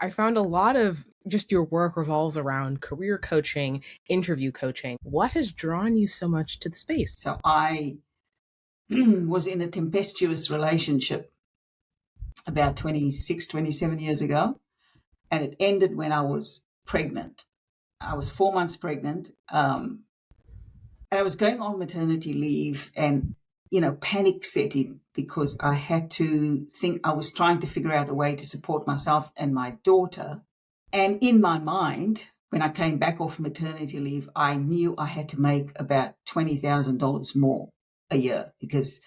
I found a lot of just your work revolves around career coaching, interview coaching. What has drawn you so much to the space? So I was in a tempestuous relationship about 26, 27 years ago, and it ended when I was pregnant. I was 4 months pregnant, and I was going on maternity leave, and panic set in because I had to think. I was trying to figure out a way to support myself and my daughter. And in my mind, when I came back off maternity leave, I knew I had to make about $20,000 more a year because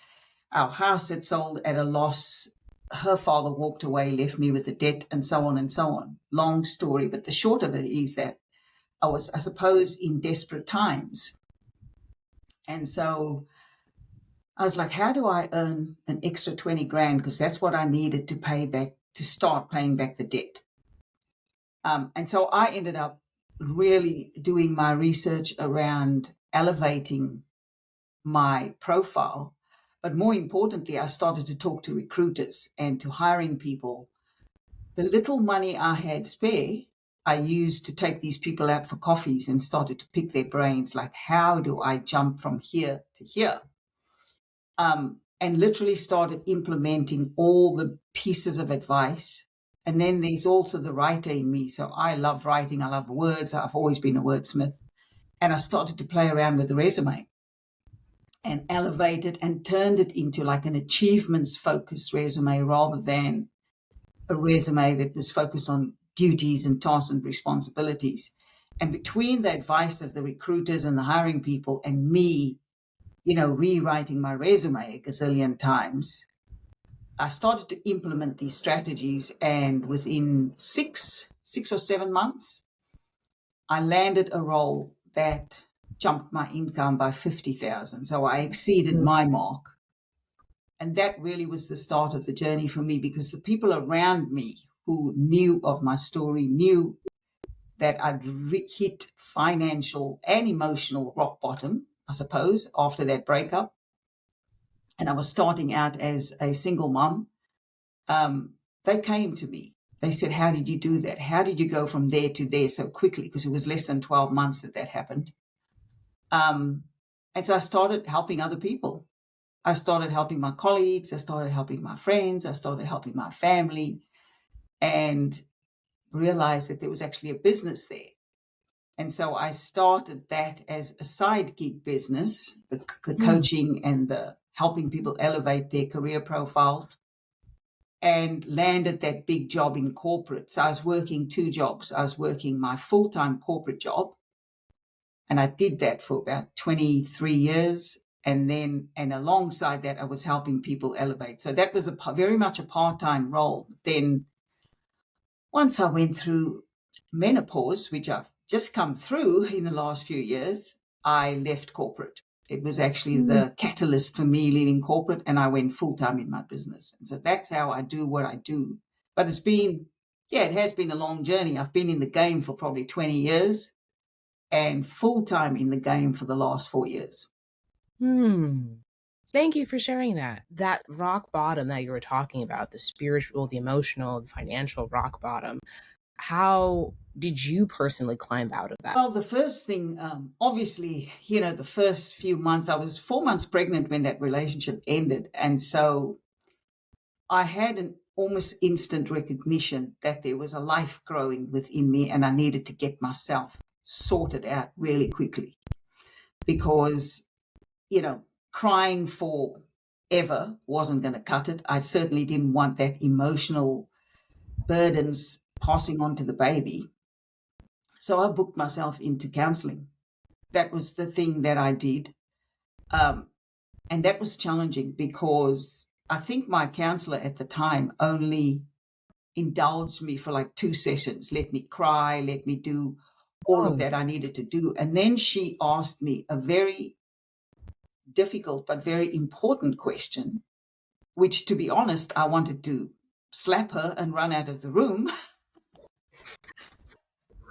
our house had sold at a loss. Her father walked away, left me with a debt, and so on and so on. Long story, but the short of it is that I was, I suppose, in desperate times. And so I was like, how do I earn an extra 20 grand? Because that's what I needed to pay back, to start paying back the debt. And so I ended up really doing my research around elevating my profile. But more importantly, I started to talk to recruiters and to hiring people. The little money I had spare, I used to take these people out for coffees and started to pick their brains, like, how do I jump from here to here? And literally started implementing all the pieces of advice. And then there's also the writer in me. So I love writing. I love words. I've always been a wordsmith. And I started to play around with the resume and elevate it and turned it into like an achievements focused resume rather than a resume that was focused on duties and tasks and responsibilities. And between the advice of the recruiters and the hiring people and me, rewriting my resume a gazillion times, I started to implement these strategies. And within six or 7 months, I landed a role that jumped my income by 50,000. So I exceeded my mark. And that really was the start of the journey for me because the people around me who knew of my story knew that I'd hit financial and emotional rock bottom, I suppose, after that breakup. And I was starting out as a single mom. They came to me. They said, how did you do that? How did you go from there to there so quickly? Because it was less than 12 months that happened. And so I started helping other people. I started helping my colleagues. I started helping my friends. I started helping my family and realized that there was actually a business there. And so I started that as a side gig business, the coaching and the helping people elevate their career profiles, and landed that big job in corporate. So I was working two jobs. I was working my full-time corporate job, and I did that for about 23 years. And alongside that, I was helping people elevate. So that was very much a part-time role. Then once I went through menopause, which I've just come through in the last few years, I left corporate. It was actually the catalyst for me leaving corporate, and I went full-time in my business. And so that's how I do what I do. But it has been a long journey. I've been in the game for probably 20 years and full-time in the game for the last 4 years. Thank you for sharing that. That rock bottom that you were talking about, the spiritual, the emotional, the financial rock bottom. How did you personally climb out of that? Well, the first thing, obviously, the first few months, I was 4 months pregnant when that relationship ended. And so I had an almost instant recognition that there was a life growing within me and I needed to get myself sorted out really quickly because, crying forever wasn't going to cut it. I certainly didn't want that emotional burdens passing on to the baby. So I booked myself into counseling. That was the thing that I did. And that was challenging because I think my counselor at the time only indulged me for like 2 sessions, let me cry, let me do all of that I needed to do. And then she asked me a very difficult but very important question, which, to be honest, I wanted to slap her and run out of the room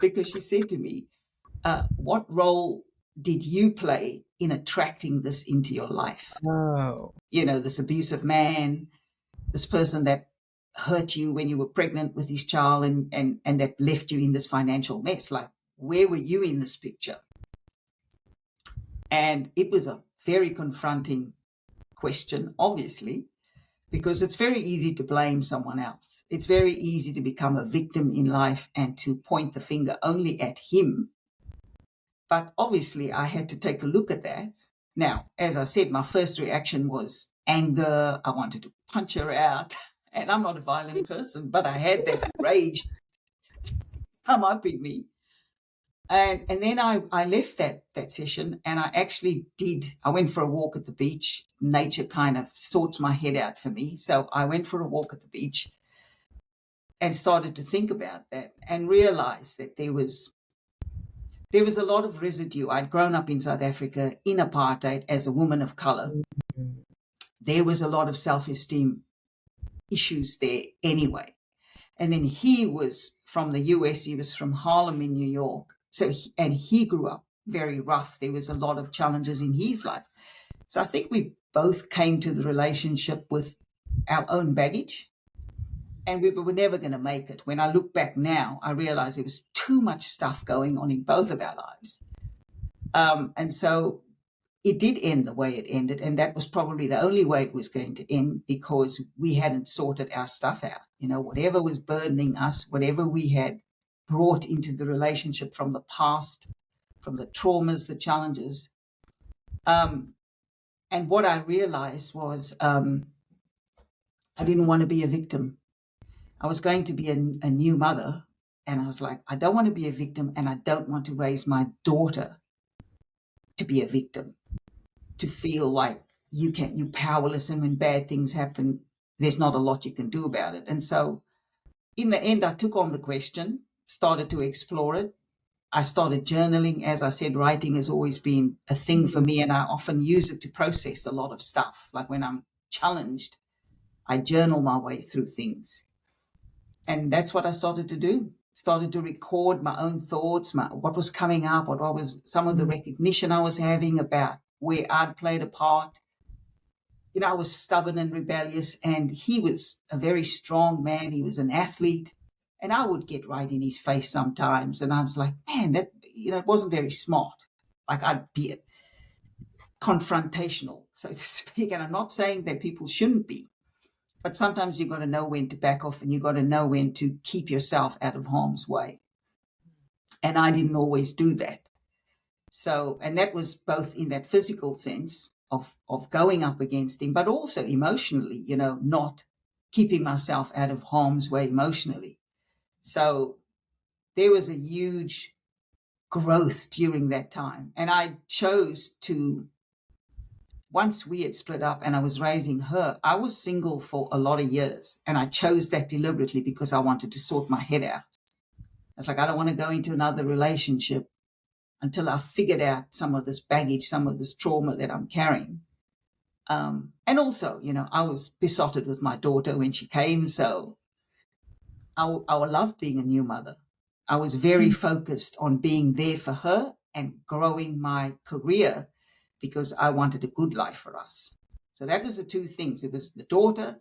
because she said to me, what role did you play in attracting this into your life? Oh. This abusive man, this person that hurt you when you were pregnant with his child and that left you in this financial mess. Like, where were you in this picture? And it was a very confronting question, obviously, because it's very easy to blame someone else. It's very easy to become a victim in life and to point the finger only at him. But obviously, I had to take a look at that. Now, as I said, my first reaction was anger. I wanted to punch her out. And I'm not a violent person, but I had that rage come up in me. And then I left that session, and I went for a walk at the beach. Nature kind of sorts my head out for me. So I went for a walk at the beach and started to think about that and realized that there was a lot of residue. I'd grown up in South Africa in apartheid as a woman of color. There was a lot of self-esteem issues there anyway. And then he was from the US. He was from Harlem in New York. So he grew up very rough. There was a lot of challenges in his life. So I think we both came to the relationship with our own baggage, and we were never going to make it. When I look back now, I realize there was too much stuff going on in both of our lives. And so it did end the way it ended, and that was probably the only way it was going to end, because we hadn't sorted our stuff out. Whatever was burdening us, whatever we had brought into the relationship from the past, from the traumas, the challenges. And what I realized was I didn't want to be a victim. I was going to be a new mother, and I was like, I don't want to be a victim, and I don't want to raise my daughter to be a victim, to feel like you're powerless, and when bad things happen, there's not a lot you can do about it. And so in the end, I took on the question, started to explore it. I started journaling. As I said, writing has always been a thing for me, and I often use it to process a lot of stuff. Like when I'm challenged, I journal my way through things. And that's what I started to do. Started to record my own thoughts, what was coming up, what was some of the recognition I was having about where I'd played a part. I was stubborn and rebellious, and he was a very strong man. He was an athlete, and I would get right in his face sometimes. And I was like, man, that, it wasn't very smart. Like, I'd be confrontational, so to speak. And I'm not saying that people shouldn't be, but sometimes you've got to know when to back off, and you've got to know when to keep yourself out of harm's way. And I didn't always do that. So, and that was both in that physical sense of going up against him, but also emotionally, not keeping myself out of harm's way emotionally. So there was a huge growth during that time. And I chose to, once we had split up and I was raising her, I was single for a lot of years. And I chose that deliberately because I wanted to sort my head out. It's like, I don't want to go into another relationship until I figured out some of this baggage, some of this trauma that I'm carrying. And also, I was besotted with my daughter when she came. So I loved being a new mother. I was very focused on being there for her and growing my career because I wanted a good life for us. So that was the two things. It was the daughter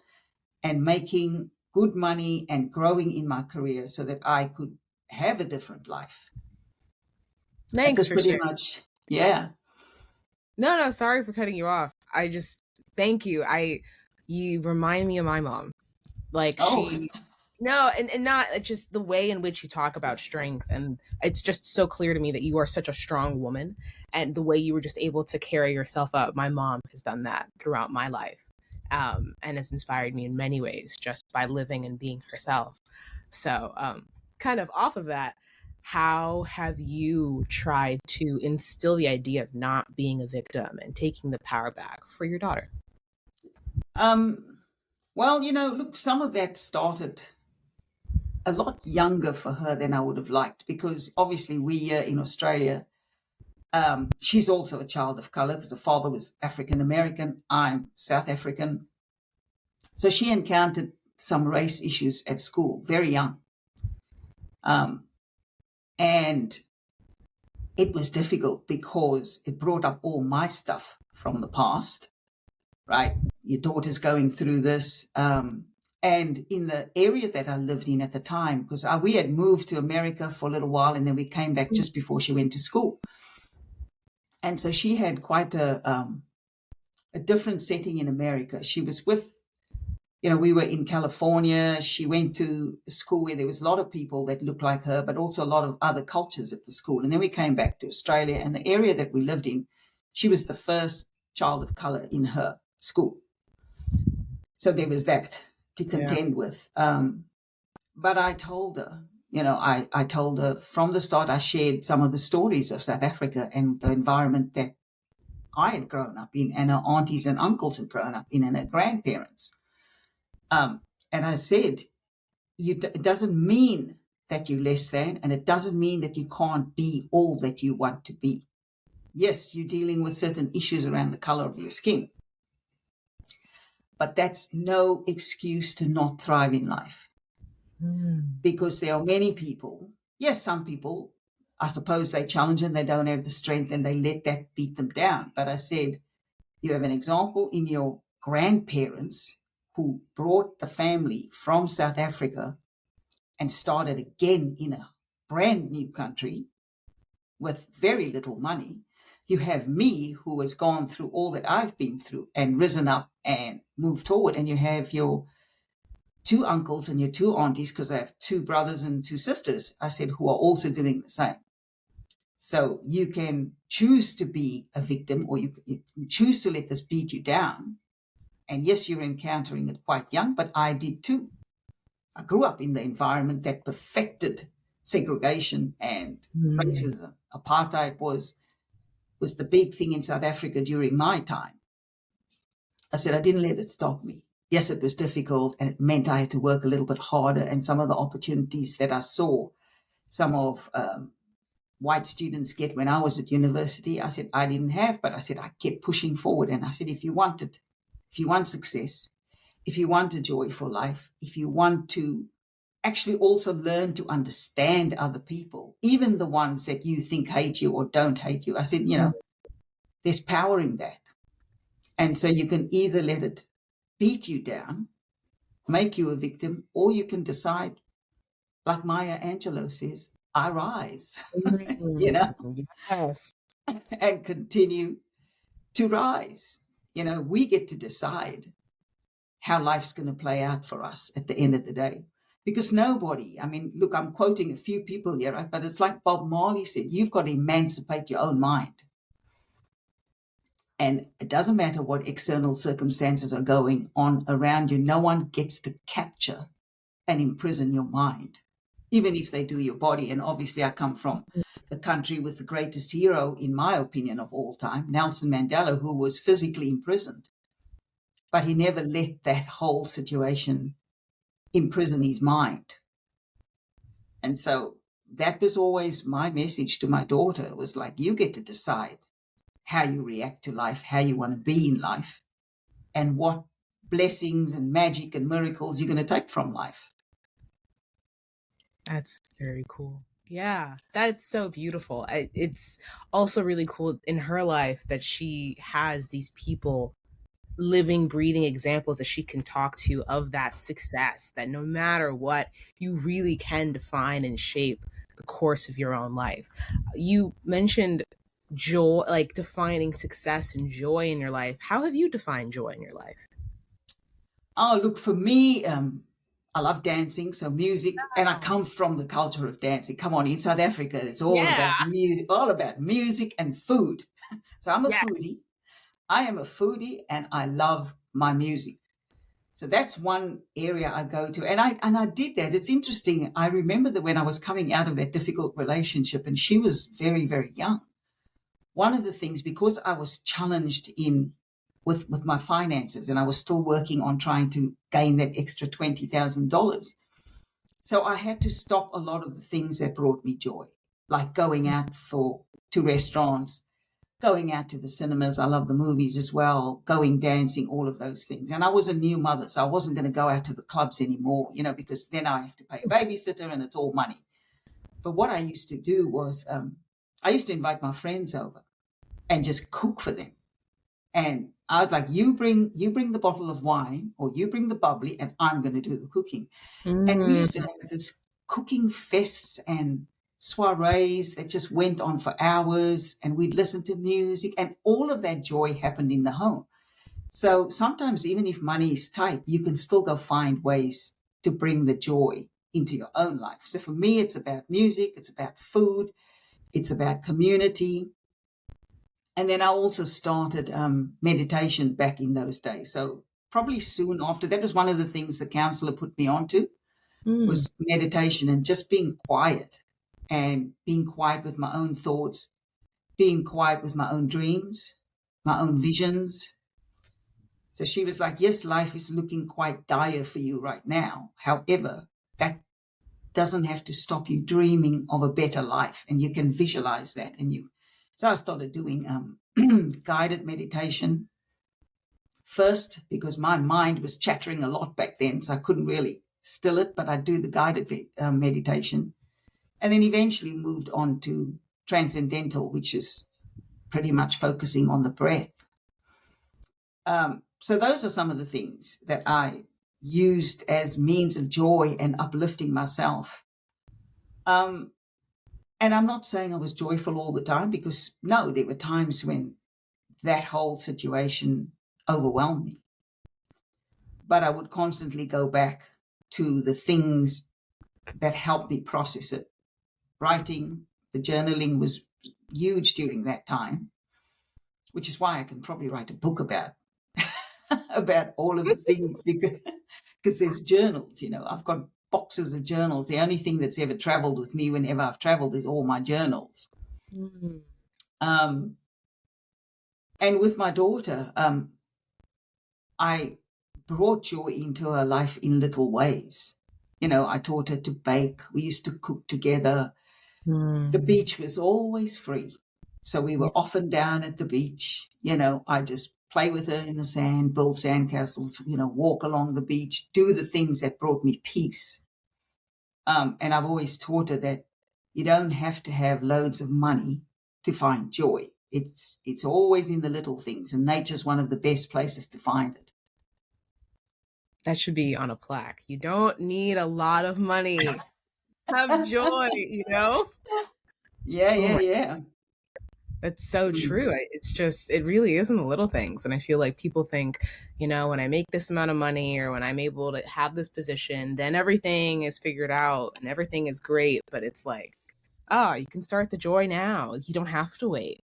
and making good money and growing in my career so that I could have a different life. Thanks for pretty sharing. much, yeah. No, sorry for cutting you off. I just thank you. You remind me of my mom. Like no, and not just the way in which you talk about strength, and it's just so clear to me that you are such a strong woman, and the way you were just able to carry yourself up. My mom has done that throughout my life, and has inspired me in many ways just by living and being herself. So, kind of off of that, how have you tried to instill the idea of not being a victim and taking the power back for your daughter? Well, look, some of that started a lot younger for her than I would have liked, because obviously we here in Australia, she's also a child of color because the father was African American. I'm South African. So she encountered some race issues at school very young. And it was difficult because it brought up all my stuff from the past, right? Your daughter's going through this. And And in the area that I lived in at the time, because we had moved to America for a little while, and then we came back just before she went to school. And so she had quite a different setting in America. She was with, we were in California. She went to a school where there was a lot of people that looked like her, but also a lot of other cultures at the school. And then we came back to Australia, and the area that we lived in, she was the first child of color in her school. So there was that to contend with. But I told her, I told her from the start, I shared some of the stories of South Africa and the environment that I had grown up in, and her aunties and uncles had grown up in, and her grandparents. And I said, it doesn't mean that you're less than, and it doesn't mean that you can't be all that you want to be. Yes, you're dealing with certain issues around the color of your skin, but that's no excuse to not thrive in life. Because there are many people, yes, some people, I suppose they challenge and they don't have the strength and they let that beat them down. But I said, you have an example in your grandparents who brought the family from South Africa and started again in a brand new country with very little money. You have me who has gone through all that I've been through and risen up and moved forward. And you have your 2 uncles and your 2 aunties, because I have 2 brothers and 2 sisters, I said, who are also doing the same. So you can choose to be a victim, or you choose to let this beat you down. And yes, you're encountering it quite young, but I did too. I grew up in the environment that perfected segregation and racism. Apartheid was the big thing in South Africa during my time. I said, I didn't let it stop me. Yes, it was difficult, and it meant I had to work a little bit harder. And some of the opportunities that I saw some of white students get when I was at university, I said I didn't have, but I said I kept pushing forward. And I said, if you want it, if you want success, if you want a joyful life, if you want to actually also learn to understand other people, even the ones that you think hate you or don't hate you, I said, there's power in that. And so you can either let it beat you down, make you a victim, or you can decide, like Maya Angelou says, I rise, Yes. and continue to rise. We get to decide how life's going to play out for us at the end of the day. Because nobody, look, I'm quoting a few people here, right? But it's like Bob Marley said, you've got to emancipate your own mind. And it doesn't matter what external circumstances are going on around you. No one gets to capture and imprison your mind, even if they do your body. And obviously I come from the country with the greatest hero, in my opinion, of all time, Nelson Mandela, who was physically imprisoned. But he never let that whole situation imprison his mind. And so that was always my message to my daughter. It was like, you get to decide how you react to life, how you want to be in life, and what blessings and magic and miracles you're going to take from life. That's very cool. Yeah, that's so beautiful. It's also really cool in her life that she has these people, living, breathing examples that she can talk to of that success, that no matter what, you really can define and shape the course of your own life. You mentioned joy, like defining success and joy in your life. How have you defined joy in your life? Oh, look, for me, I love dancing, so music, and I come from the culture of dancing. Come on, in South Africa, it's all Yeah. about music and food. So I'm a Yes. foodie. I am a foodie, and I love my music. So that's one area I go to, and I did that. It's interesting. I remember that when I was coming out of that difficult relationship, and she was very, very young. One of the things, because I was challenged with my finances, and I was still working on trying to gain that extra $20,000. So I had to stop a lot of the things that brought me joy, like going out to restaurants, going out to the cinemas. I love the movies as well, going dancing, all of those things. And I was a new mother, so I wasn't going to go out to the clubs anymore, because then I have to pay a babysitter and it's all money. But what I used to do was I used to invite my friends over and just cook for them. And I was like, you bring the bottle of wine, or you bring the bubbly, and I'm going to do the cooking. And we used to Mm. have this cooking fests and soirees that just went on for hours, and we'd listen to music, and all of that joy happened in the home. So sometimes, even if money is tight, you can still go find ways to bring the joy into your own life. So for me, it's about music, it's about food, it's about community. And then I also started meditation back in those days. So probably soon after, that was one of the things the counselor put me onto, Mm. was meditation and just being quiet, and being quiet with my own thoughts, being quiet with my own dreams, my own visions. So she was like, yes, life is looking quite dire for you right now. However, that doesn't have to stop you dreaming of a better life. And you can visualize that. So I started doing guided meditation first, because my mind was chattering a lot back then. So I couldn't really still it, but I do the guided meditation. And then eventually moved on to transcendental, which is pretty much focusing on the breath. So those are some of the things that I used as means of joy and uplifting myself. Um, and I'm not saying I was joyful all the time, because no, there were times when that whole situation overwhelmed me. But I would constantly go back to the things that helped me process it. Writing, the journaling was huge during that time, which is why I can probably write a book about about all of the things, because there's journals. I've got boxes of journals. The only thing that's ever traveled with me whenever I've traveled is all my journals. Mm. Um, and with my daughter, I brought joy into her life in little ways. I taught her to bake. We used to cook together. The Mm. beach was always free. So we were often down at the beach. I just play with her in the sand, build sandcastles, walk along the beach, do the things that brought me peace. And I've always taught her that you don't have to have loads of money to find joy. It's always in the little things, and nature's one of the best places to find it. That should be on a plaque. You don't need a lot of money. Have joy, you know? Yeah, Oh yeah, my, yeah. that's so Mm. true. It's just, it really is in the little things. And I feel like people think, when I make this amount of money or when I'm able to have this position, then everything is figured out and everything is great. But it's like, you can start the joy now. You don't have to wait.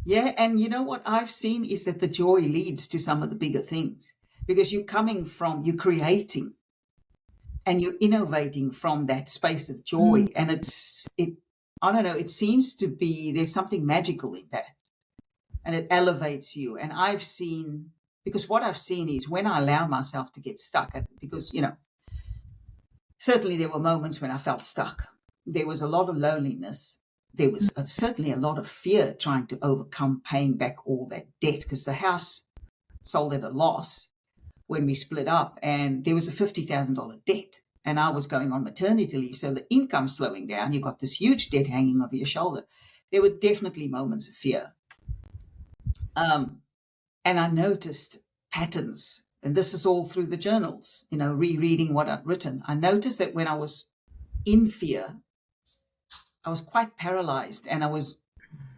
Yeah, and you know what I've seen is that the joy leads to some of the bigger things, because you're creating and you're innovating from that space of joy. And I don't know, it seems to be, there's something magical in that, and it elevates you. And because what I've seen is when I allow myself to get stuck, because, certainly there were moments when I felt stuck. There was a lot of loneliness. There was certainly a lot of fear trying to overcome paying back all that debt, because the house sold at a loss when we split up, and there was a $50,000 debt. And I was going on maternity leave. So the income slowing down, you got this huge debt hanging over your shoulder. There were definitely moments of fear. And I noticed patterns. And this is all through the journals, rereading what I'd written. I noticed that when I was in fear, I was quite paralyzed, and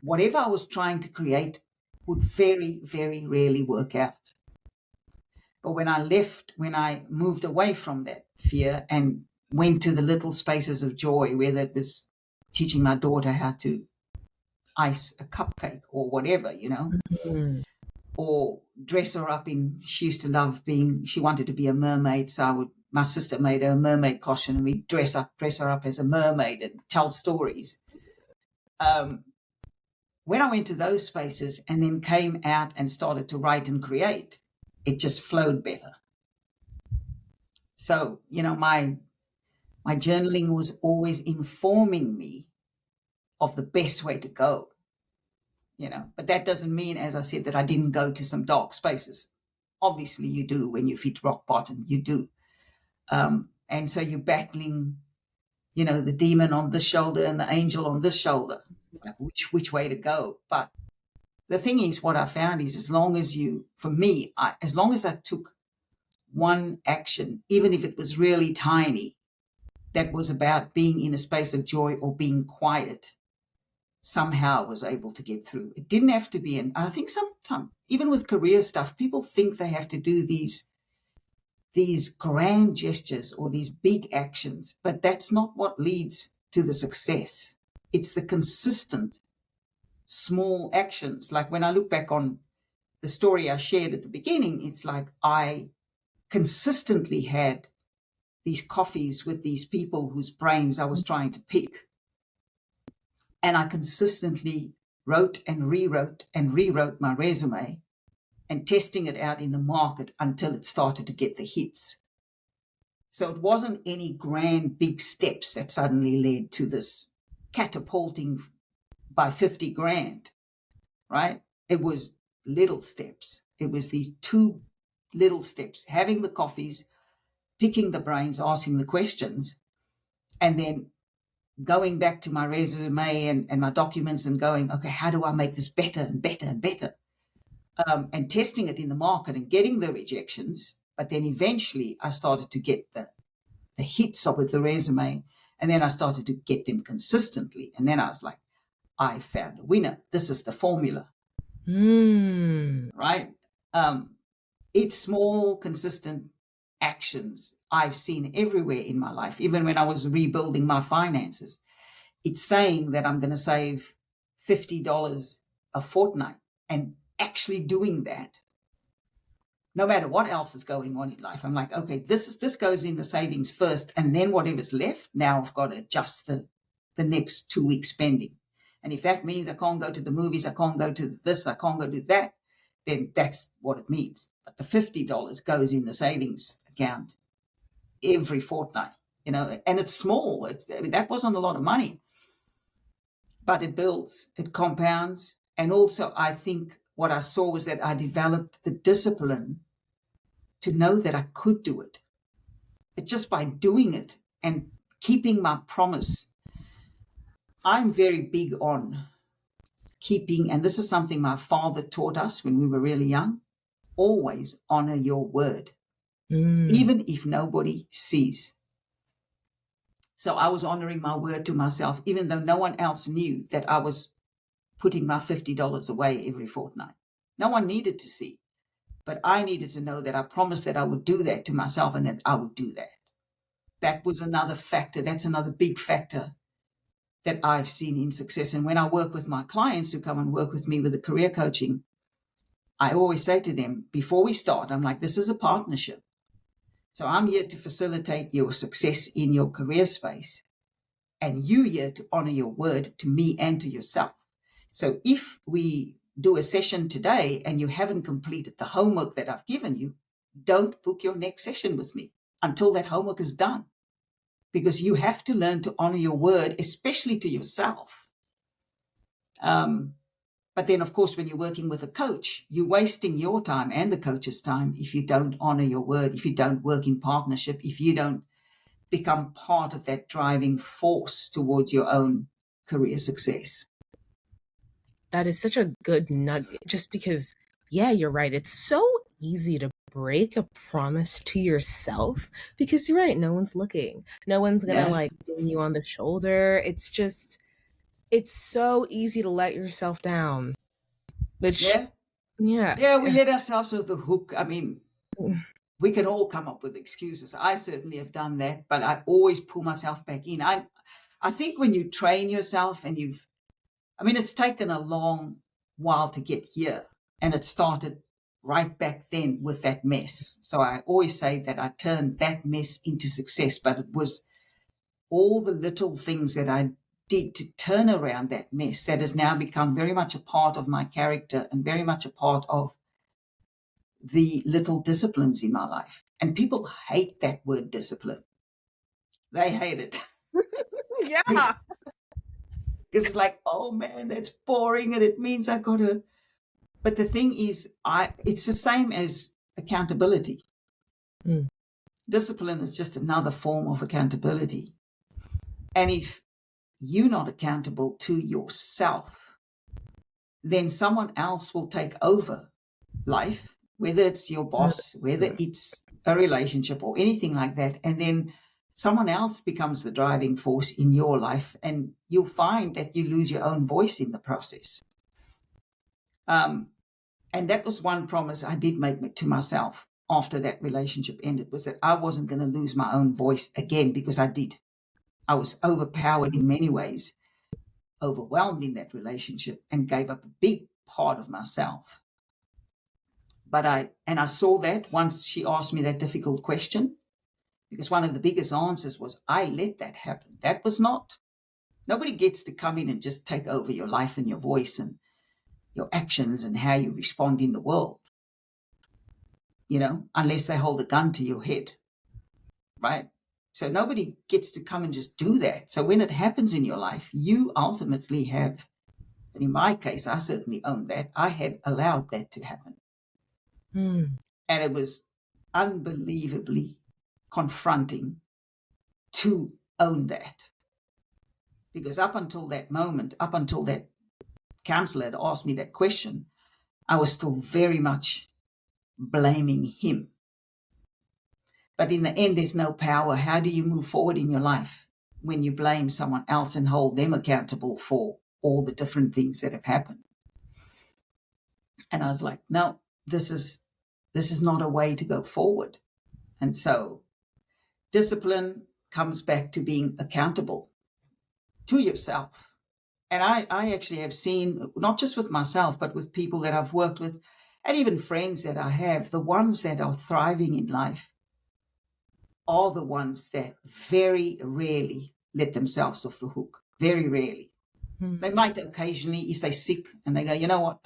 whatever I was trying to create would very, very rarely work out. But when I moved away from that fear and went to the little spaces of joy, whether it was teaching my daughter how to ice a cupcake or whatever, Mm. or dress her up she used to love she wanted to be a mermaid. So my sister made her a mermaid costume, and we dress her up as a mermaid and tell stories. Um, when I went to those spaces and then came out and started to write and create, it just flowed better. So, my journaling was always informing me of the best way to go, but that doesn't mean, as I said, that I didn't go to some dark spaces. Obviously you do. When you've hit rock bottom, you do. And so you're battling, the demon on this shoulder and the angel on this shoulder, like which way to go. But the thing is, what I found is, as long as as long as I took one action, even if it was really tiny, that was about being in a space of joy or being quiet, somehow I was able to get through. It didn't have to be, and I think some even with career stuff, people think they have to do these grand gestures or these big actions, but that's not what leads to the success. It's the consistent small actions. Like when I look back on the story I shared at the beginning, it's like I consistently had these coffees with these people whose brains I was trying to pick. And I consistently wrote and rewrote my resume and testing it out in the market until it started to get the hits. So it wasn't any grand big steps that suddenly led to this catapulting by 50 grand, right? It was little steps. It was these 2 little steps, having the coffees, picking the brains, asking the questions, and then going back to my resume and my documents and going, okay, how do I make this better and better and better? And testing it in the market and getting the rejections. But then eventually I started to get the hits of the resume, and then I started to get them consistently. And then I was like, I found a winner. This is the formula. Right? It's small, consistent actions I've seen everywhere in my life. Even when I was rebuilding my finances, it's saying that I'm going to save $50 a fortnight and actually doing that. No matter what else is going on in life, I'm like, okay, this goes in the savings first, and then whatever's left, now I've got to adjust the next 2 weeks spending. And if that means I can't go to the movies, I can't go to this, I can't go to that, then that's what it means. But the $50 goes in the savings account every fortnight, and it's small. That wasn't a lot of money, but it builds, it compounds. And also, I think what I saw was that I developed the discipline to know that I could do it. But just by doing it and keeping my promise, I'm very big on keeping, and this is something my father taught us when we were really young, always honor your word, even if nobody sees. So I was honoring my word to myself, even though no one else knew that I was putting my $50 away every fortnight. No one needed to see, but I needed to know that I promised that I would do that to myself and that I would do that. That was another factor. That's another big factor that I've seen in success. And when I work with my clients who come and work with me with the career coaching, I always say to them, before we start, I'm like, this is a partnership. So I'm here to facilitate your success in your career space, and you here to honor your word to me and to yourself. So if we do a session today and you haven't completed the homework that I've given you, don't book your next session with me until that homework is done, because you have to learn to honor your word, especially to yourself. But then, of course, when you're working with a coach, you're wasting your time and the coach's time if you don't honor your word, if you don't work in partnership, if you don't become part of that driving force towards your own career success. That is such a good nugget, just because, yeah, you're right. It's so easy to break a promise to yourself because you're right. No one's looking. No one's going to like ding you on the shoulder. It's so easy to let yourself down. Which, yeah, we let ourselves off the hook. I mean, we can all come up with excuses. I certainly have done that, but I always pull myself back in. I think when you train yourself and it's taken a long while to get here, and it started right back then with that mess. So I always say that I turned that mess into success, but it was all the little things that I did to turn around that mess that has now become very much a part of my character and very much a part of the little disciplines in my life. And people hate that word discipline. They hate it. Yeah. Because it's like, oh man, that's boring and it means I gotta. But the thing is, it's the same as accountability. Discipline is just another form of accountability. And if you're not accountable to yourself, then someone else will take over life, whether it's your boss, whether it's a relationship or anything like that. And then someone else becomes the driving force in your life, and you'll find that you lose your own voice in the process. And that was one promise I did make to myself after that relationship ended, was that I wasn't going to lose my own voice again, because I did. I was overpowered in many ways, overwhelmed in that relationship, and gave up a big part of myself. But I saw that once she asked me that difficult question, because one of the biggest answers was, I let that happen. That was not, nobody gets to come in and just take over your life and your voice and your actions and how you respond in the world, unless they hold a gun to your head, right? So nobody gets to come and just do that. So when it happens in your life, you ultimately have, and in my case, I certainly owned that. I had allowed that to happen. And it was unbelievably confronting to own that. Because up until that moment, up until that counselor had asked me that question, I was still very much blaming him. But in the end, there's no power. How do you move forward in your life when you blame someone else and hold them accountable for all the different things that have happened? And I was like, no, this is not a way to go forward. And so discipline comes back to being accountable to yourself. And I actually have seen, not just with myself, but with people that I've worked with, and even friends that I have, the ones that are thriving in life are the ones that very rarely let themselves off the hook. Very rarely. They might occasionally, if they're sick and they go, you know what,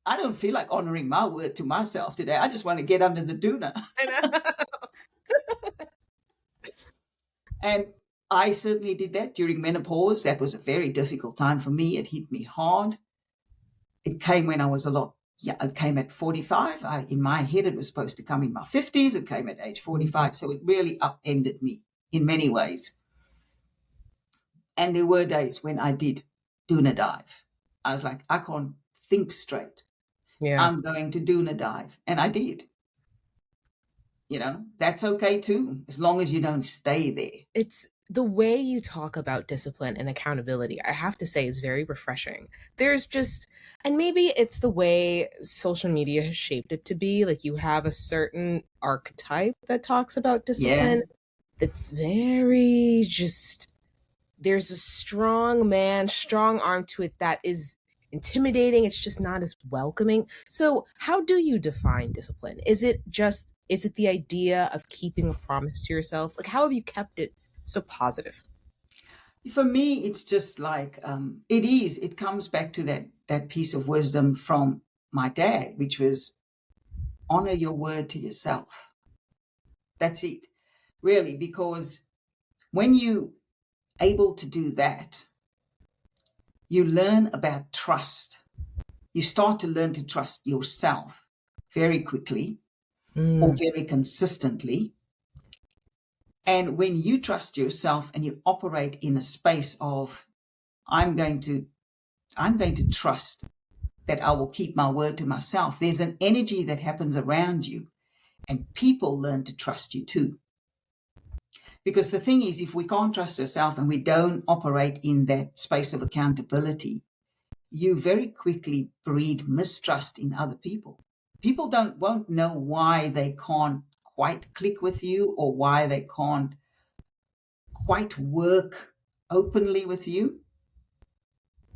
I don't feel like honoring my word to myself today. I just want to get under the doona. I know. And I certainly did that during menopause. That was a very difficult time for me. It hit me hard. It came when I was it came at 45. In my head, it was supposed to come in my 50s. It came at age 45. So it really upended me in many ways. And there were days when I did doona dive. I was like, I can't think straight. Yeah. I'm going to doona dive. And I did. That's okay too, as long as you don't stay there. It's the way you talk about discipline and accountability, I have to say, is very refreshing. There's just, and maybe it's the way social media has shaped it to be. Like, you have a certain archetype that talks about discipline that's very just, there's a strong man, strong arm to it that is intimidating. It's just not as welcoming. So how do you define discipline? Is it the idea of keeping a promise to yourself? Like, how have you kept it so positive? For me, it's just like, it comes back to that piece of wisdom from my dad, which was honor your word to yourself. That's it, really, because when you able to do that, you learn about trust. You start to learn to trust yourself very quickly or very consistently. And when you trust yourself and you operate in a space of, I'm going to trust that I will keep my word to myself, there's an energy that happens around you, and people learn to trust you too. Because the thing is, if we can't trust ourselves and we don't operate in that space of accountability, you very quickly breed mistrust in other people. People won't know why they can't quite click with you, or why they can't quite work openly with you.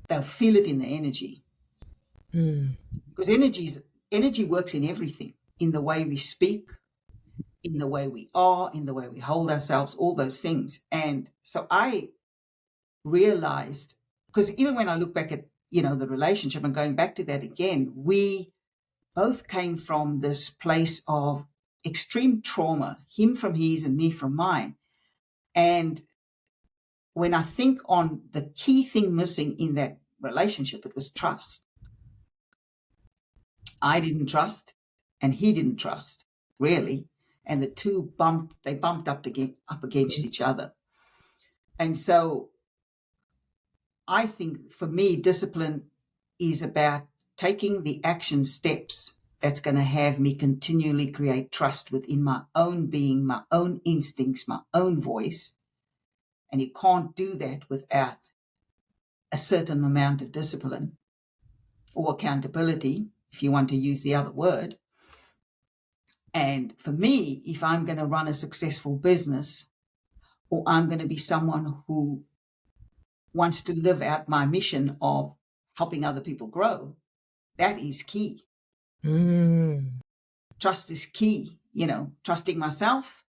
They'll feel it in the energy. Because energy works in everything, in the way we speak, in the way we are, in the way we hold ourselves, all those things. And so I realized, because even when I look back at, the relationship and going back to that again, we both came from this place of extreme trauma, him from his and me from mine. And when I think on the key thing missing in that relationship, it was trust. I didn't trust and he didn't trust, really. And the two bumped up against each other. And so I think for me, discipline is about taking the action steps that's going to have me continually create trust within my own being, my own instincts, my own voice. And you can't do that without a certain amount of discipline or accountability, if you want to use the other word. And for me, if I'm going to run a successful business, or I'm going to be someone who wants to live out my mission of helping other people grow, that is key. Trust is key, trusting myself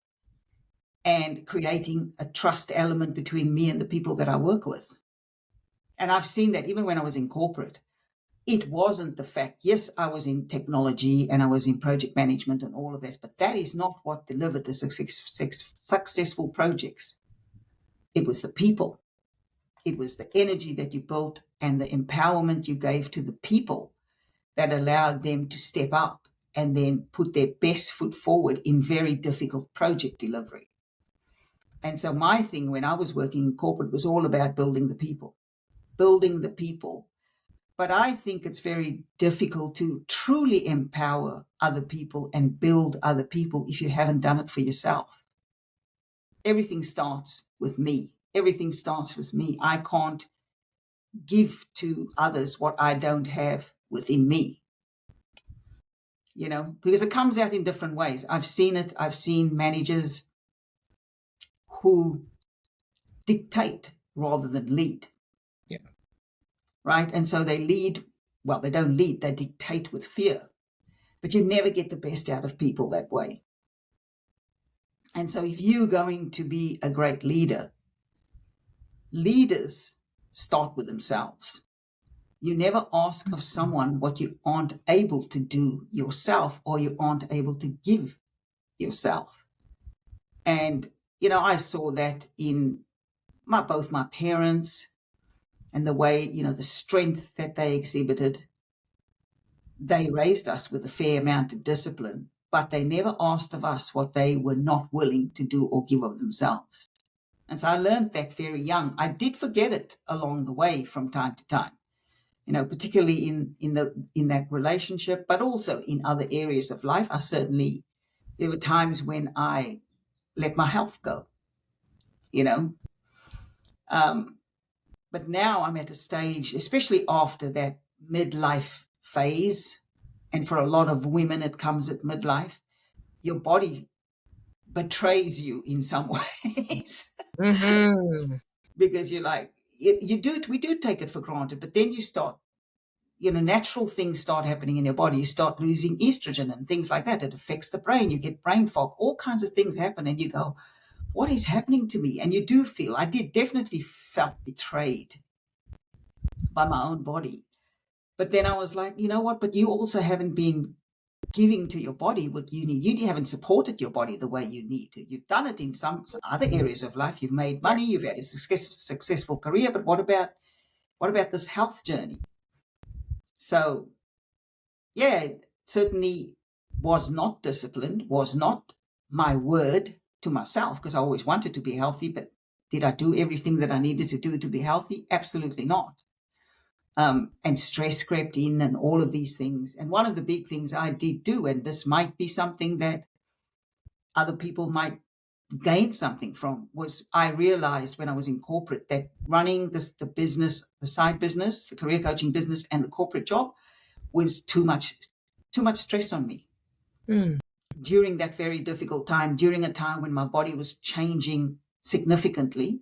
and creating a trust element between me and the people that I work with. And I've seen that even when I was in corporate. It wasn't the fact, yes, I was in technology and I was in project management and all of this, but that is not what delivered the successful projects. It was the people. It was the energy that you built and the empowerment you gave to the people that allowed them to step up and then put their best foot forward in very difficult project delivery. And so my thing when I was working in corporate was all about building the people. But I think it's very difficult to truly empower other people and build other people if you haven't done it for yourself. Everything starts with me. I can't give to others what I don't have within me, because it comes out in different ways. I've seen it. I've seen managers who dictate rather than lead. Yeah. Right. And so they lead. Well, they don't lead. They dictate with fear. But you never get the best out of people that way. And so if you're going to be a great leader, leaders start with themselves. You never ask of someone what you aren't able to do yourself or you aren't able to give yourself. And, I saw that in both my parents and the way, the strength that they exhibited. They raised us with a fair amount of discipline, but they never asked of us what they were not willing to do or give of themselves. And so I learned that very young. I did forget it along the way from time to time, particularly in that relationship, but also in other areas of life. There were times when I let my health go, but now I'm at a stage, especially after that midlife phase. And for a lot of women, it comes at midlife. Your body betrays you in some ways. Because you're like, we do take it for granted, but then you start, natural things start happening in your body. You start losing estrogen and things like that. It affects the brain. You get brain fog, all kinds of things happen. And you go, what is happening to me? And you do feel, I did definitely felt betrayed by my own body. But then I was like, you know what? But you also haven't been giving to your body what you need. You haven't supported your body the way you need to. You've done it in some other areas of life. You've made money. You've had a successful career. But what about this health journey? So, yeah, it certainly was not disciplined, was not my word to myself, because I always wanted to be healthy. But did I do everything that I needed to do to be healthy? Absolutely not. And stress crept in and all of these things. And one of the big things I did do, and this might be something that other people might gain something from, was I realized when I was in corporate that running the business, the side business, the career coaching business and the corporate job was too much stress on me. During that very difficult time, during a time when my body was changing significantly.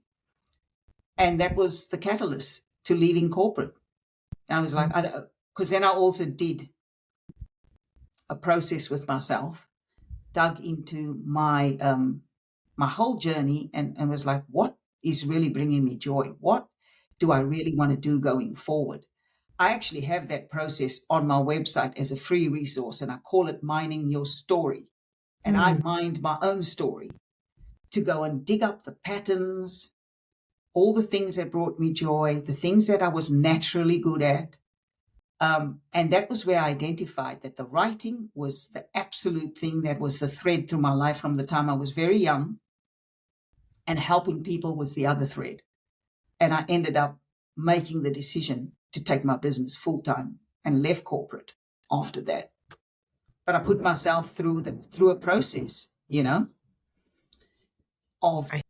And that was the catalyst to leaving corporate. I was like, because then I also did a process with myself, dug into my whole journey and was like, what is really bringing me joy? What do I really want to do going forward? I actually have that process on my website as a free resource, and I call it Mining Your Story. And I mined my own story to go and dig up the patterns, all the things that brought me joy, the things that I was naturally good at. And that was where I identified that the writing was the absolute thing that was the thread through my life from the time I was very young, and helping people was the other thread. And I ended up making the decision to take my business full time and left corporate after that. But I put myself through a process, of I,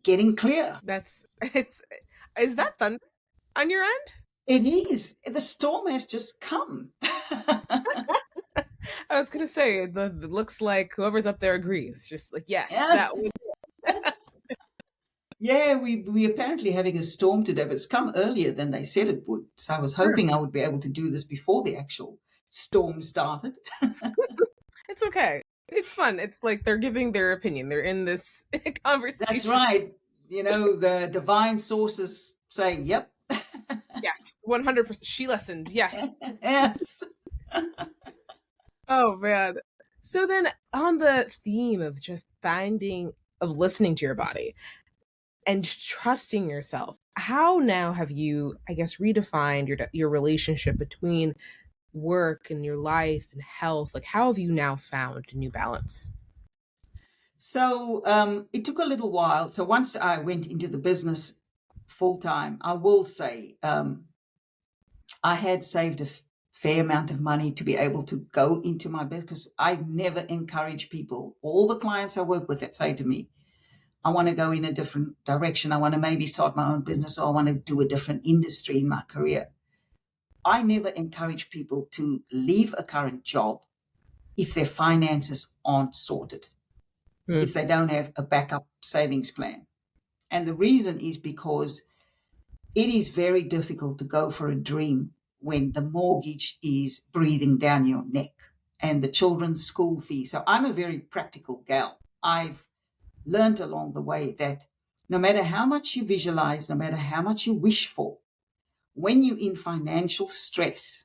getting clear. that's it's is that thunder on your end? It is. The storm has just come. I was gonna say it looks like whoever's up there agrees. Just like yes, Yeah. that would. Yeah, we apparently having a storm today, but it's come earlier than they said it would. So I was hoping I would be able to do this before the actual storm started. It's okay. It's fun. It's like they're giving their opinion. They're in this That's conversation. right. The divine sources saying, yep. Yes, 100%. She listened. Yes. Yes. Oh man. So then, on the theme of just listening to your body and trusting yourself, how now have you, I guess, redefined your relationship between work and your life and health? Like, how have you now found a new balance? So it took a little while. So once I went into the business full time, I will say I had saved a fair amount of money to be able to go into my business, because I never encourage people. All the clients I work with that say to me, I want to go in a different direction. I want to maybe start my own business, or I want to do a different industry in my career. I never encourage people to leave a current job if their finances aren't sorted, if they don't have a backup savings plan. And the reason is because it is very difficult to go for a dream when the mortgage is breathing down your neck and the children's school fees. So I'm a very practical gal. I've learned along the way that no matter how much you visualize, no matter how much you wish for, when you're in financial stress,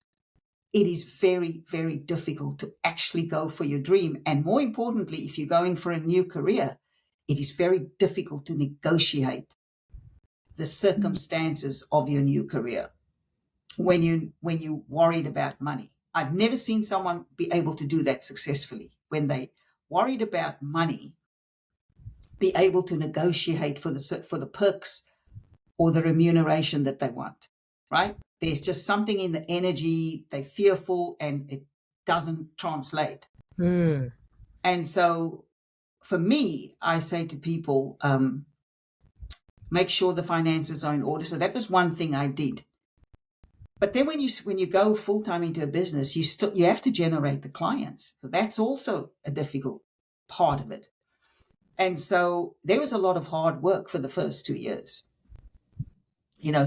it is very, very difficult to actually go for your dream. And more importantly, if you're going for a new career, it is very difficult to negotiate the circumstances of your new career when you're worried about money. I've never seen someone be able to do that successfully. When they worried about money, be able to negotiate for the perks or the remuneration that they want, right? There's just something in the energy, they're fearful, and it doesn't translate. And so for me, I say to people, make sure the finances are in order. So that was one thing I did. But then when you go full time into a business, you have to generate the clients. So that's also a difficult part of it. And so there was a lot of hard work for the first 2 years,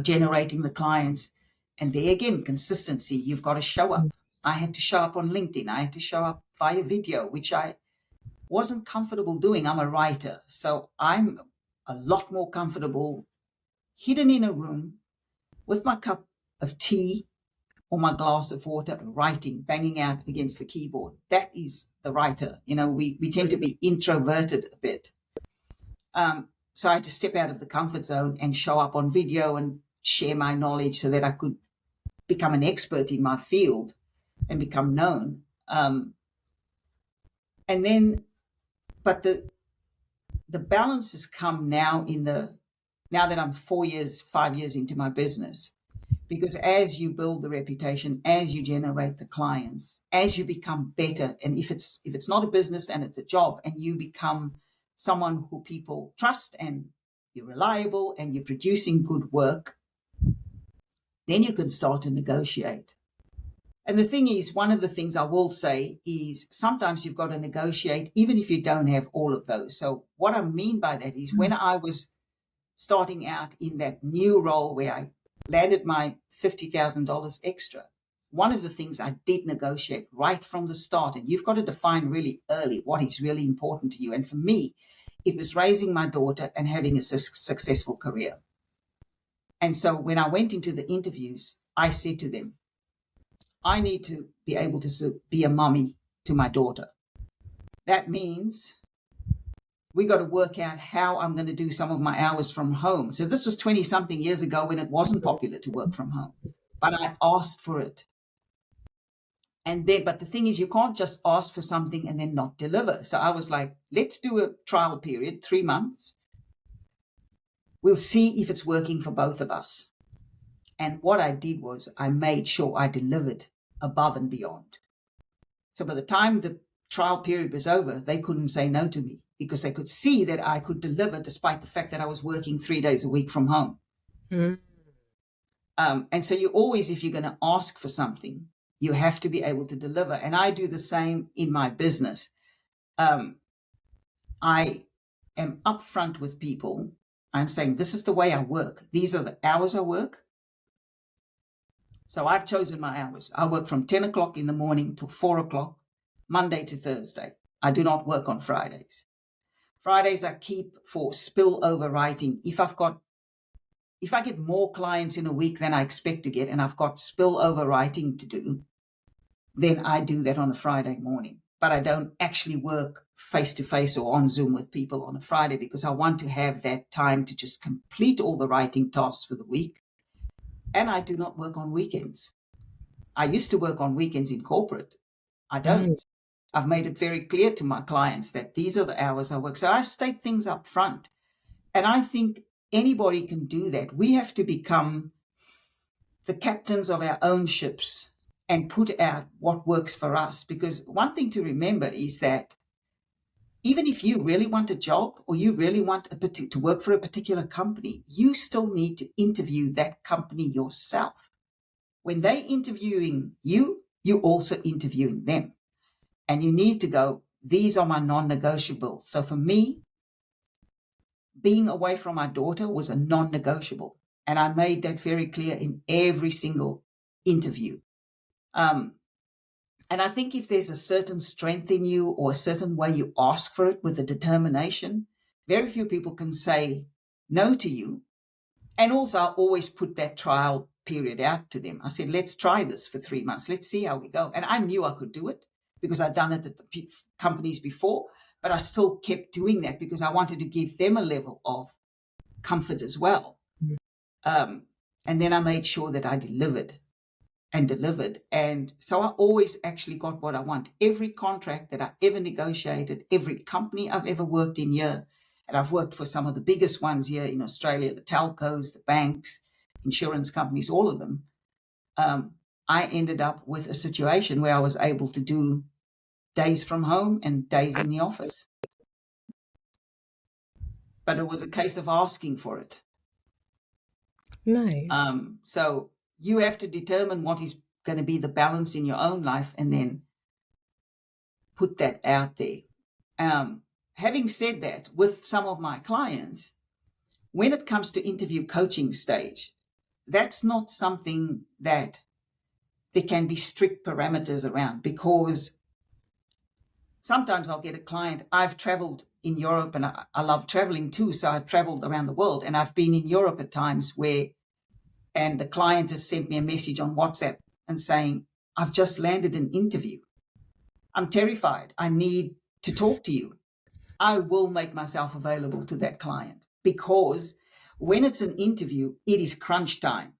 generating the clients. And there again, consistency. You've got to show up. I had to show up on LinkedIn. I had to show up via video, which I wasn't comfortable doing. I'm a writer, so I'm a lot more comfortable hidden in a room with my cup of tea or my glass of water, writing, banging out against the keyboard. That is the writer. We tend to be introverted a bit. So I had to step out of the comfort zone and show up on video and share my knowledge so that I could become an expert in my field and become known. And then, but the balance has come now now that I'm 5 years into my business, because as you build the reputation, as you generate the clients, as you become better, and if it's not a business and it's a job, and you become someone who people trust and you're reliable and you're producing good work, then you can start to negotiate. And the thing is, one of the things I will say is sometimes you've got to negotiate even if you don't have all of those. So what I mean by that is when I was starting out in that new role where I landed my $50,000 extra, one of the things I did negotiate right from the start, and you've got to define really early what is really important to you. And for me, it was raising my daughter and having a successful career. And so when I went into the interviews, I said to them, I need to be able to be a mommy to my daughter. That means we got to work out how I'm going to do some of my hours from home. So this was 20 something years ago when it wasn't popular to work from home, but I asked for it. But the thing is, you can't just ask for something and then not deliver. So I was like, let's do a trial period, 3 months. We'll see if it's working for both of us. And what I did was I made sure I delivered above and beyond. So by the time the trial period was over, they couldn't say no to me because they could see that I could deliver despite the fact that I was working 3 days a week from home. Mm. And so you always, if you're going to ask for something, you have to be able to deliver. And I do the same in my business. I am upfront with people. I'm saying, this is the way I work. These are the hours I work. So I've chosen my hours. I work from 10 o'clock in the morning till 4 o'clock, Monday to Thursday. I do not work on Fridays. Fridays I keep for spillover writing. If I get more clients in a week than I expect to get, and I've got spillover writing to do, then I do that on a Friday morning. But I don't actually work face-to-face or on Zoom with people on a Friday because I want to have that time to just complete all the writing tasks for the week. And I do not work on weekends. I used to work on weekends in corporate. I don't. I've made it very clear to my clients that these are the hours I work. So I state things up front. And I think anybody can do that. We have to become the captains of our own ships and put out what works for us. Because one thing to remember is that even if you really want a job or you really want to work for a particular company, you still need to interview that company yourself. When they're interviewing you, you're also interviewing them. And you need to go, these are my non-negotiables. So for me, being away from my daughter was a non-negotiable. And I made that very clear in every single interview. And I think if there's a certain strength in you or a certain way you ask for it with a determination, very few people can say no to you. And also, I always put that trial period out to them. I said, let's try this for 3 months. Let's see how we go. And I knew I could do it because I'd done it at the companies before, but I still kept doing that because I wanted to give them a level of comfort as well. And then I made sure that I delivered. And so I always actually got what I want. Every contract that I ever negotiated, every company I've ever worked in here, and I've worked for some of the biggest ones here in Australia, the telcos, the banks, insurance companies, all of them. I ended up with a situation where I was able to do days from home and days in the office. But it was a case of asking for it. Nice. So you have to determine what is going to be the balance in your own life and then put that out there. Having said that, with some of my clients, when it comes to interview coaching stage, that's not something that there can be strict parameters around, because sometimes I'll get a client. I've traveled in Europe and I love traveling too. So I've traveled around the world and I've been in Europe at times and the client has sent me a message on WhatsApp and saying, I've just landed an interview. I'm terrified. I need to talk to you. I will make myself available to that client, because when it's an interview, it is crunch time.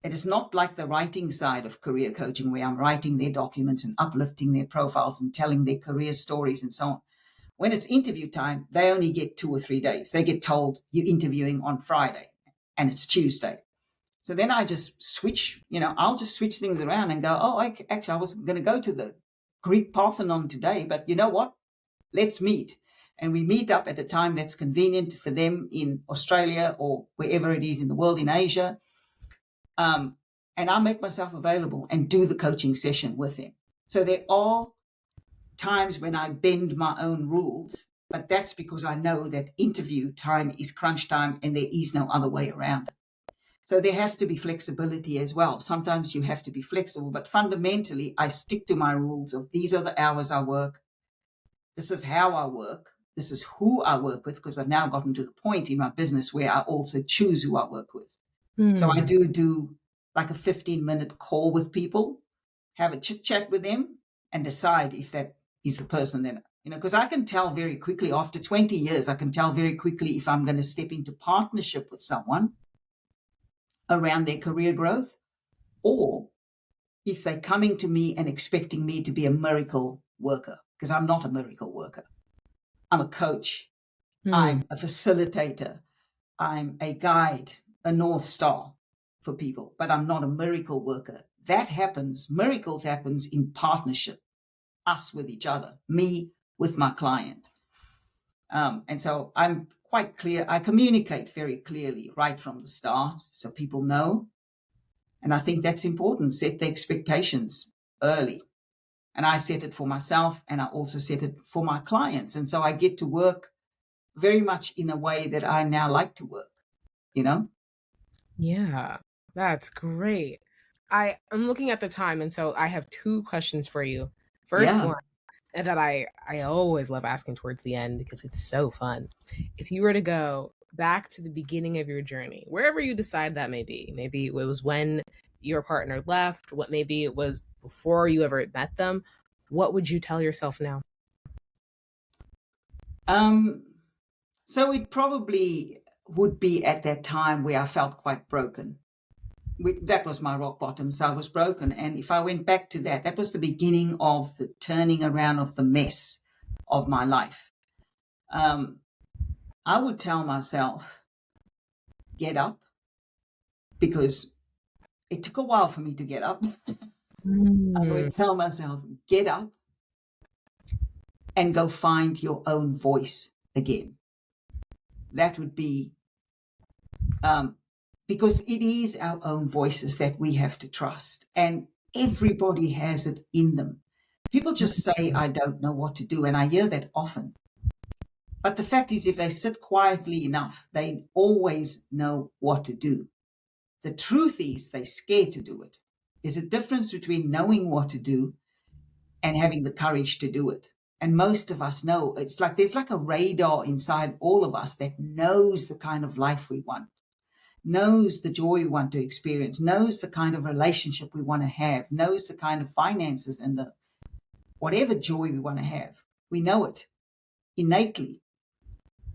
It is not like the writing side of career coaching where I'm writing their documents and uplifting their profiles and telling their career stories and so on. When it's interview time, they only get 2 or 3 days. They get told you're interviewing on Friday and it's Tuesday. So then I just switch, I'll just switch things around and go, actually, I was going to go to the Greek Parthenon today, but you know what? Let's meet. And we meet up at a time that's convenient for them in Australia or wherever it is in the world, in Asia. And I make myself available and do the coaching session with them. So there are times when I bend my own rules, but that's because I know that interview time is crunch time and there is no other way around it. So there has to be flexibility as well. Sometimes you have to be flexible, but fundamentally, I stick to my rules of these are the hours I work. This is how I work. This is who I work with, because I've now gotten to the point in my business where I also choose who I work with. So I do like a 15-minute call with people, have a chit chat with them and decide if that is the person that, because I can tell very quickly after 20 years, I can tell very quickly if I'm going to step into partnership with someone around their career growth, or if they're coming to me and expecting me to be a miracle worker, because I'm not a miracle worker. I'm a coach. I'm a facilitator. I'm a guide, a North Star. for people, but I'm not a miracle worker. That happens, miracles happens in partnership, us with each other, me with my client. And so I'm quite clear. I communicate very clearly right from the start so people know. And I think that's important. Set the expectations early. And I set it for myself, and I also set it for my clients. And so I get to work very much in a way that I now like to work, you know? Yeah, that's great. I'm looking at the time, and so I have two questions for you. First Yeah. one, and that I always love asking towards the end because it's so fun. If you were to go back to the beginning of your journey, wherever you decide that may be, maybe it was when your partner left, what maybe it was before you ever met them, what would you tell yourself now? Um, so it probably would be at that time where I felt quite broken. That was my rock bottom. So I was broken. And if I went back to that, that was the beginning of the turning around of the mess of my life. I would tell myself, get up, because it took a while for me to get up. I would Mm. tell myself, get up and go find your own voice again. That would be, because it is our own voices that we have to trust. And everybody has it in them. People just say, I don't know what to do. And I hear that often. But the fact is, if they sit quietly enough, they always know what to do. The truth is, they're scared to do it. There's a difference between knowing what to do and having the courage to do it. And most of us know. It's like there's like a radar inside all of us that knows the kind of life we want, knows the joy we want to experience, knows the kind of relationship we want to have, knows the kind of finances and the whatever joy we want to have. We know it innately,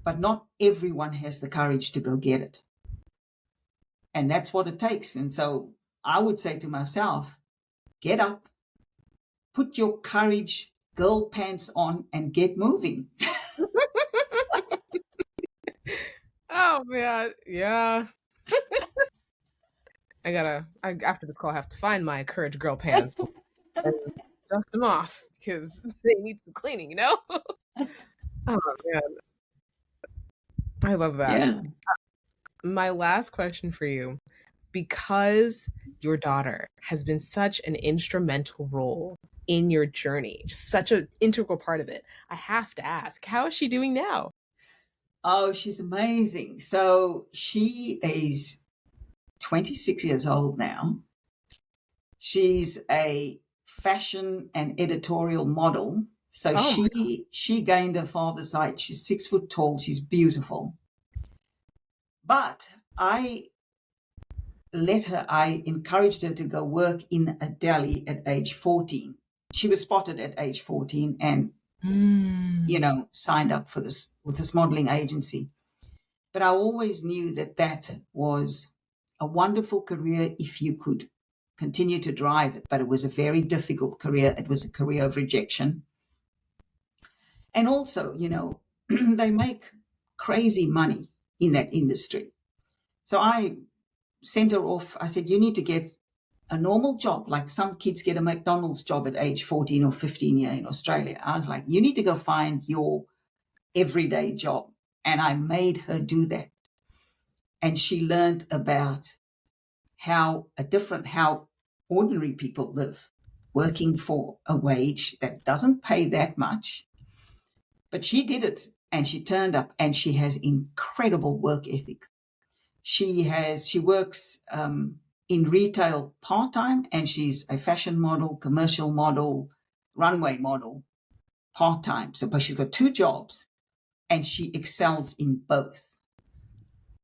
but not everyone has the courage to go get it. And that's what it takes. And so I would say to myself, get up, put your courage girl pants on and get moving. Oh man, yeah. After this call, I have to find my Courage Girl pants and dust them off because they need some cleaning, you know? Oh man, I love that. Yeah. My last question for you, because your daughter has been such an instrumental role in your journey, just such an integral part of it, I have to ask, how is she doing now? Oh, she's amazing. So she is 26 years old now. She's a fashion and editorial model. So Oh my, she gained her father's height. She's 6 foot tall. She's beautiful. But I encouraged her to go work in a deli at age 14. She was spotted at age 14 and, signed up for this with this modeling agency. But I always knew that that was a wonderful career if you could continue to drive it. But it was a very difficult career. It was a career of rejection. And also, they make crazy money in that industry. So I sent her off. I said, you need to get a normal job. Like some kids get a McDonald's job at age 14 or 15 here in Australia. I was like, you need to go find your everyday job. And I made her do that. And she learned about how ordinary people live, working for a wage that doesn't pay that much. But she did it and she turned up and she has incredible work ethic. She works in retail part-time and she's a fashion model, commercial model, runway model part-time. So but she's got two jobs and she excels in both.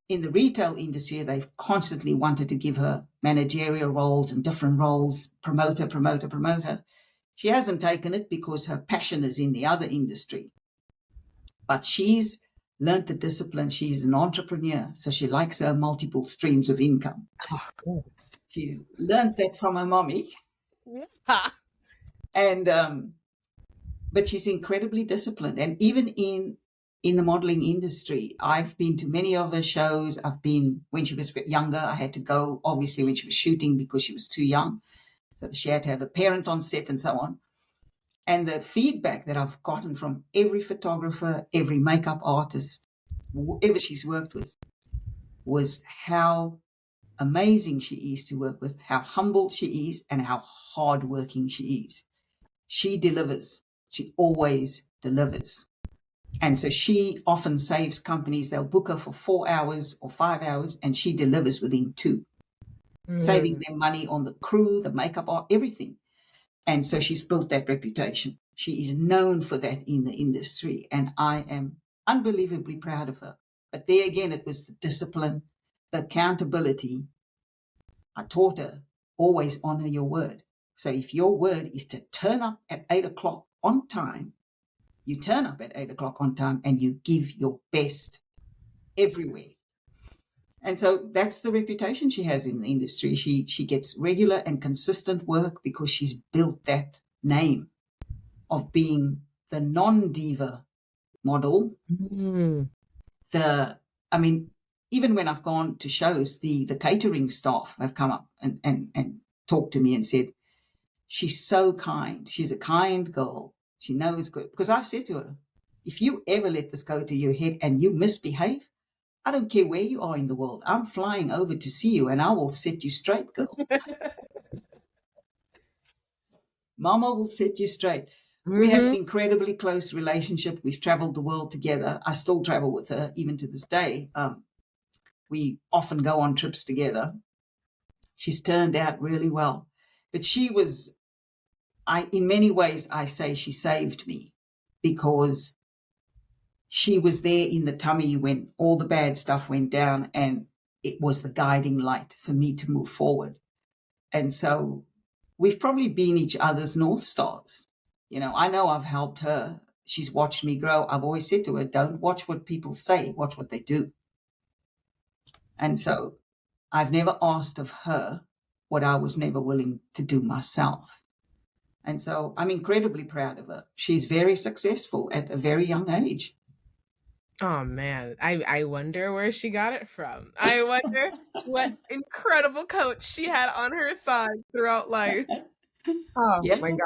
In the retail industry, they've constantly wanted to give her managerial roles and different roles, promoter. She hasn't taken it because her passion is in the other industry. But she's learned the discipline. She's an entrepreneur, so she likes her multiple streams of income. oh, good. She's learned that from her mommy. Yeah. And but she's incredibly disciplined. And even in in the modeling industry. I've been to many of her shows. I've been, when she was younger, I had to go, obviously, when she was shooting because she was too young. So she had to have a parent on set and so on. And the feedback that I've gotten from every photographer, every makeup artist, whoever she's worked with, was how amazing she is to work with, how humble she is, and how hardworking she is. She delivers. She always delivers. And so she often saves companies. They'll book her for 4 hours or 5 hours, and she delivers within 2, saving them money on the crew, the makeup art, everything. And so she's built that reputation. She is known for that in the industry, and I am unbelievably proud of her. But there again, it was the discipline, the accountability. I taught her, always honor your word. So if your word is to turn up at 8 o'clock on time, you turn up at 8 o'clock on time and you give your best everywhere. And so that's the reputation she has in the industry. She gets regular and consistent work because she's built that name of being the non-diva model. Even when I've gone to shows, the catering staff have come up and talked to me and said, she's so kind. She's a kind girl. She knows good. Because I've said to her, if you ever let this go to your head and you misbehave, I don't care where you are in the world. I'm flying over to see you and I will set you straight, girl. Mama will set you straight. We have an incredibly close relationship. We've traveled the world together. I still travel with her even to this day. We often go on trips together. She's turned out really well. But she was, in many ways, I say she saved me because she was there in the tummy when all the bad stuff went down, and it was the guiding light for me to move forward. And so we've probably been each other's North Stars. I know I've helped her. She's watched me grow. I've always said to her, don't watch what people say, watch what they do. And so I've never asked of her what I was never willing to do myself. And so I'm incredibly proud of her. She's very successful at a very young age. Oh man, I wonder where she got it from. I wonder what incredible coach she had on her side throughout life. Oh my gosh.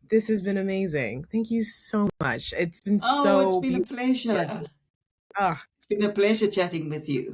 This has been amazing. Thank you so much. It's been so it's been beautiful. a pleasure. It's been a pleasure chatting with you.